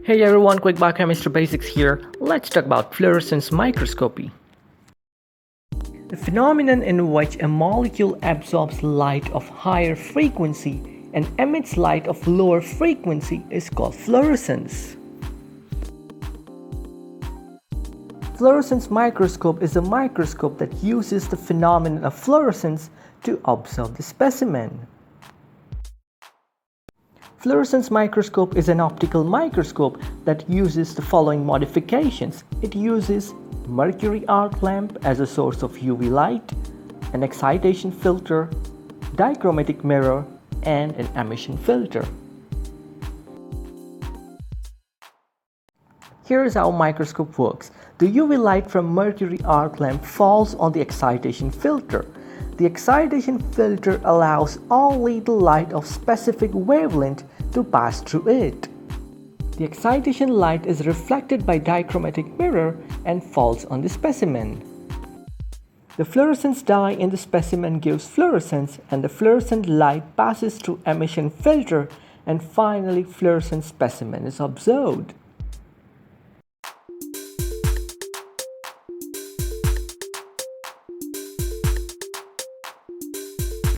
Hey everyone, quick biochemistry basics here. Let's talk about fluorescence microscopy. The phenomenon in which a molecule absorbs light of higher frequency and emits light of lower frequency is called fluorescence. Fluorescence microscope is a microscope that uses the phenomenon of fluorescence to observe the specimen. Fluorescence microscope is an optical microscope that uses the following modifications. It uses mercury arc lamp as a source of UV light, an excitation filter, dichromatic mirror, and an emission filter. Here is how a microscope works. The UV light from mercury arc lamp falls on the excitation filter. The excitation filter allows only the light of specific wavelength to pass through it. The excitation light is reflected by dichromatic mirror and falls on the specimen. The fluorescence dye in the specimen gives fluorescence, and the fluorescent light passes through emission filter, and finally fluorescent specimen is observed.